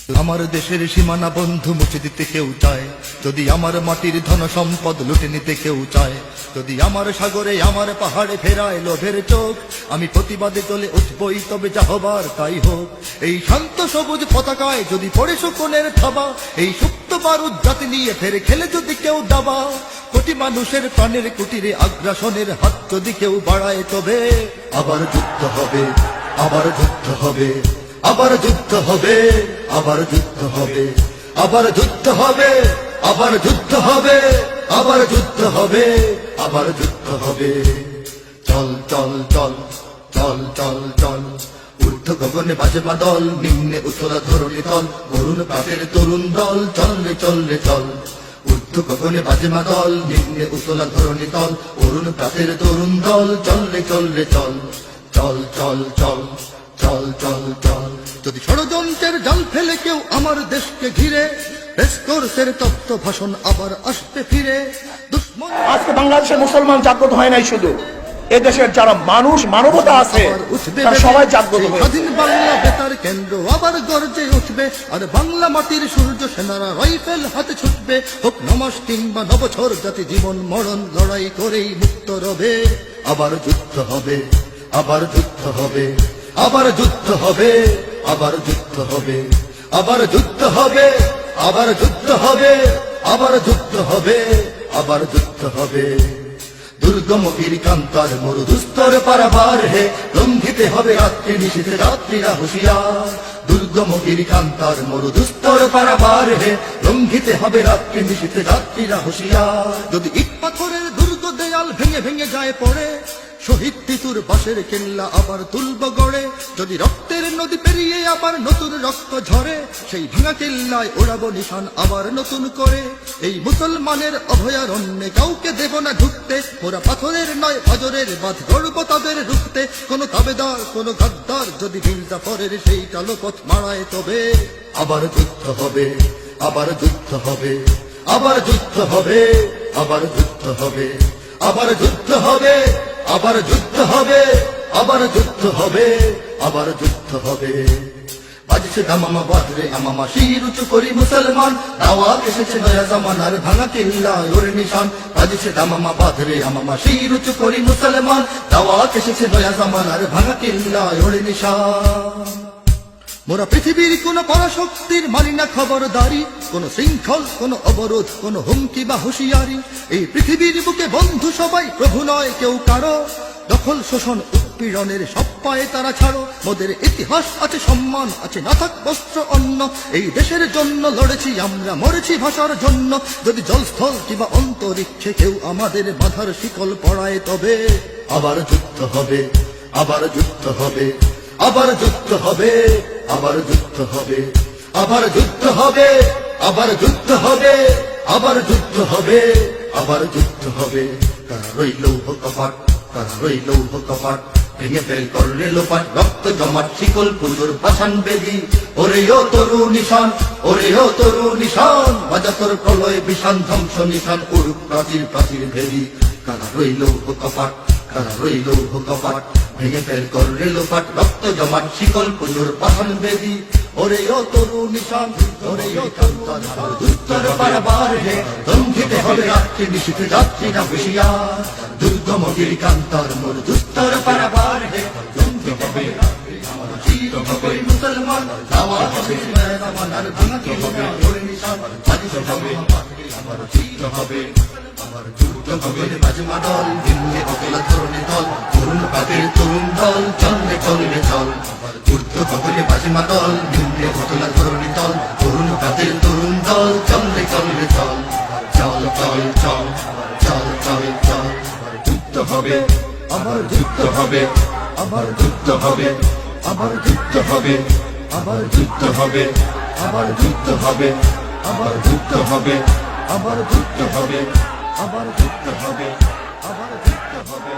আমার দেশের সীমানা বন্ধু মুছে দিতে কেউ চায়, যদি আমার মাটির ধন সম্পদ লুটে নিতে কেউ চায়, যদি আমার সাগরে আমার পাহাড়ে ফেরায় লোভের চোখ, আমি প্রতিবাদে চলে উঠবই, তবে যা হবার তাই হোক। এই শান্ত সবুজ পতাকায় যদি পড়ে শকুনের থাবা, এই সুপ্ত বারুদ জাতি নিয়ে ফেরে খেলে যদি কেউ দাবা, কোটি মানুষের প্রাণের কুটিরে আগ্রাসনের হাত যদি কেউ বাড়ায়, তবে আবার যুদ্ধ হবে, আবার যুদ্ধ হবে, আবার যুদ্ধ হবে, আবার যুদ্ধ হবে, আবার যুদ্ধ হবে, আবার যুদ্ধ হবে, আবার যুদ্ধ হবে, আবার যুদ্ধ হবে। চল চল চল চল চল চল, ঊর্ধ্ব গগনে বাজে বাদল, নিম্নে উতলা ধরণী তল, অরুণ প্রাতের তরুণ দল, চল রে চল রে চল। ঊর্ধ্ব গগনে বাজে বাদল, নিম্নে উতলা ধরণী তল, অরুণ প্রাতের তরুণ দল, চল রে চল রে চল। চল চল চল চল চল চল। যদি ষড়যন্ত্রের জাল ফেলে কেউ আমার দেশকে ঘিরে, রেসকোর্সের তত্ত্ব ভাষণ আবার আসতে ফিরে। আজকে বাংলাদেশের মুসলমান জাগ্রত হয় নাই, শুধু এদেশের যারা মানুষ মানবতা আছে তারা সবাই জাগ্রত হয়েছে। স্বাধীন বাংলা বেতার কেন্দ্র আবার গর্জে উঠবে, আর বাংলা মাটির সূর্য সেনারা রাইফেল হাতে ছুটবে। হোক নমাস কিংবা নবছর, জাতি জীবন মরণ লড়াই করেই মুক্ত রবে। আবার যুদ্ধ হবে, আবার যুদ্ধ হবে, আবার যুদ্ধ হবে, আবার যুদ্ধ হবে, আবার যুদ্ধ হবে, আবার যুদ্ধ হবে, আবার যুদ্ধ হবে, আবার যুদ্ধ হবে। দুর্গম গিরিকান্তার মরু দুস্তর পারাবার হে, লঙ্ঘিতে হবে রাত্রি নিশীথে যাত্রীরা হুঁশিয়ার। দুর্গম গিরিকান্তার মরু দুস্তর পারাবার হে, লঙ্ঘিতে হবে রাত্রি নিশীথে যাত্রীরা হুঁশিয়ার। যদি ইট পাথরের দুর্গ দেয়াল ভেঙে ভেঙে যায় পড়ে, শহীদ তিতুর বাঁশের কেল্লা আবার তুলব গড়ে। যদি রক্তের নদী পেরিয়ে আবার নতুন রক্ত ঝরে, সেই ভাঙা কেল্লায় ওড়াবো নিশান আবার নতুন করে। এই মুসলমানের অভয়ারণ্যে কাউকে দেব না ঢুকতে, ওরা পাথরের নয় অজরের বাঁধ গড়ব তাদের রুখতে। কোন তাবেদার কোন গাদ্দার যদি বীর জাফরের সেই কালো পথ মারায়, তবে আবার যুদ্ধ হবে, আবার যুদ্ধ হবে, আবার যুদ্ধ হবে, আবার যুদ্ধ হবে, আবার যুদ্ধ হবে, আবার যুদ্ধ হবে, আবার যুদ্ধ হবে, আবার যুদ্ধ হবে। বাজছে দামামা বাদরে আমামা, শির উঁচু করি মুসলমান, দাওয়াত এসেছে নয়া জামানার ভাঙা কিল্লা ওর নিশান। বাজছে দামামা বাদরে আমামা, শির উঁচু করি মুসলমান, দাওয়াত এসেছে নয়া জামানার ভাঙা কিল্লা ওর নিশান। মোরা পৃথিবীর কোন পরাশক্তির মানি না খবরদারি, কোন শৃঙ্খল, কোন অবরোধ, কোন হুমকি বা হুঁশিয়ারি। এই পৃথিবীর বুকে বন্ধু সবাই, প্রভু নয় কেউ কারো। দখল শোষণ উৎপীড়নের সব পায়ে তারা ছাড়ো। মোদের ইতিহাস আছে, সম্মান আছে, না থাক বস্ত্র অন্ন। এই দেশের জন্য লড়েছি আমরা, মরেছি ভাষার জন্য। যদি জলস্থল কিংবা অন্তরিক্ষে কেউ আমাদের বাধার শিকল পড়ায়, তবে আবার যুদ্ধ হবে, আবার যুদ্ধ হবে, আবার যুদ্ধ হবে, আবার যুদ্ধ হবে, আবার যুদ্ধ হবে, আবার যুদ্ধ হবে, আবার যুদ্ধ হবে, আবার যুদ্ধ হবে। তারা রইল কপাট, তারা রইল কপাট, ভেঙে ফেল করলে লোপাট, রক্ত জমাট শিকল পুজোর পাষাণ বেদি। ওরে ও তরু নিশান, ওরে ও তরু নিশান, বাজাতর প্রলয় বিষান ধ্বংস নিশান, উড়ুক প্রাচীর প্রাচীর ভেদি। তারা রইল কপাট, তারা রইল কপাট, ভেঙে ফেল করলে লোপাট, রক্ত জমাট শিকল পুজোর পাষাণ বেদি। ওরে ও তরু নিশান, ওরে ও তরু নিশান, দুস্তর পারাবার হে, লঙ্ঘিতে হবে রাত্রি নিশীথে যাত্রীরা হুঁশিয়ার। দুর্গম গিরিকান্তার মোর দুস্তর পারাবার হে, লঙ্ঘিতে হবে রাত্রি আমার চির হবে মুসলমান, দাওয়াত হবে নয়া জামানার ভাঙা কিল্লা ওর নিশান। বাজছে হবে আমার চির হবে, আমার যুদ্ধ হবে বাজমা দল, নিম্নে উতলা ধরণী দল, অরুণ প্রাতের তরুণ দল, চল রে চল রে চল। ঊর্ধ্ব গগনে বাজমা দল, নিম্নে উতলা ধরণী দল, অরুণ প্রাতের তরুণ দল, চল রে চল রে চল। চল চল চল চল চল চল। যুদ্ধ হবে, আবার যুদ্ধ হবে, আবার যুদ্ধ হবে, আবার যুদ্ধ হবে, আবার যুদ্ধ হবে, আবার যুদ্ধ হবে, আবার যুদ্ধ হবে, আবার যুদ্ধ হবে, আবার যুদ্ধ হবে, আবার যুদ্ধ হবে।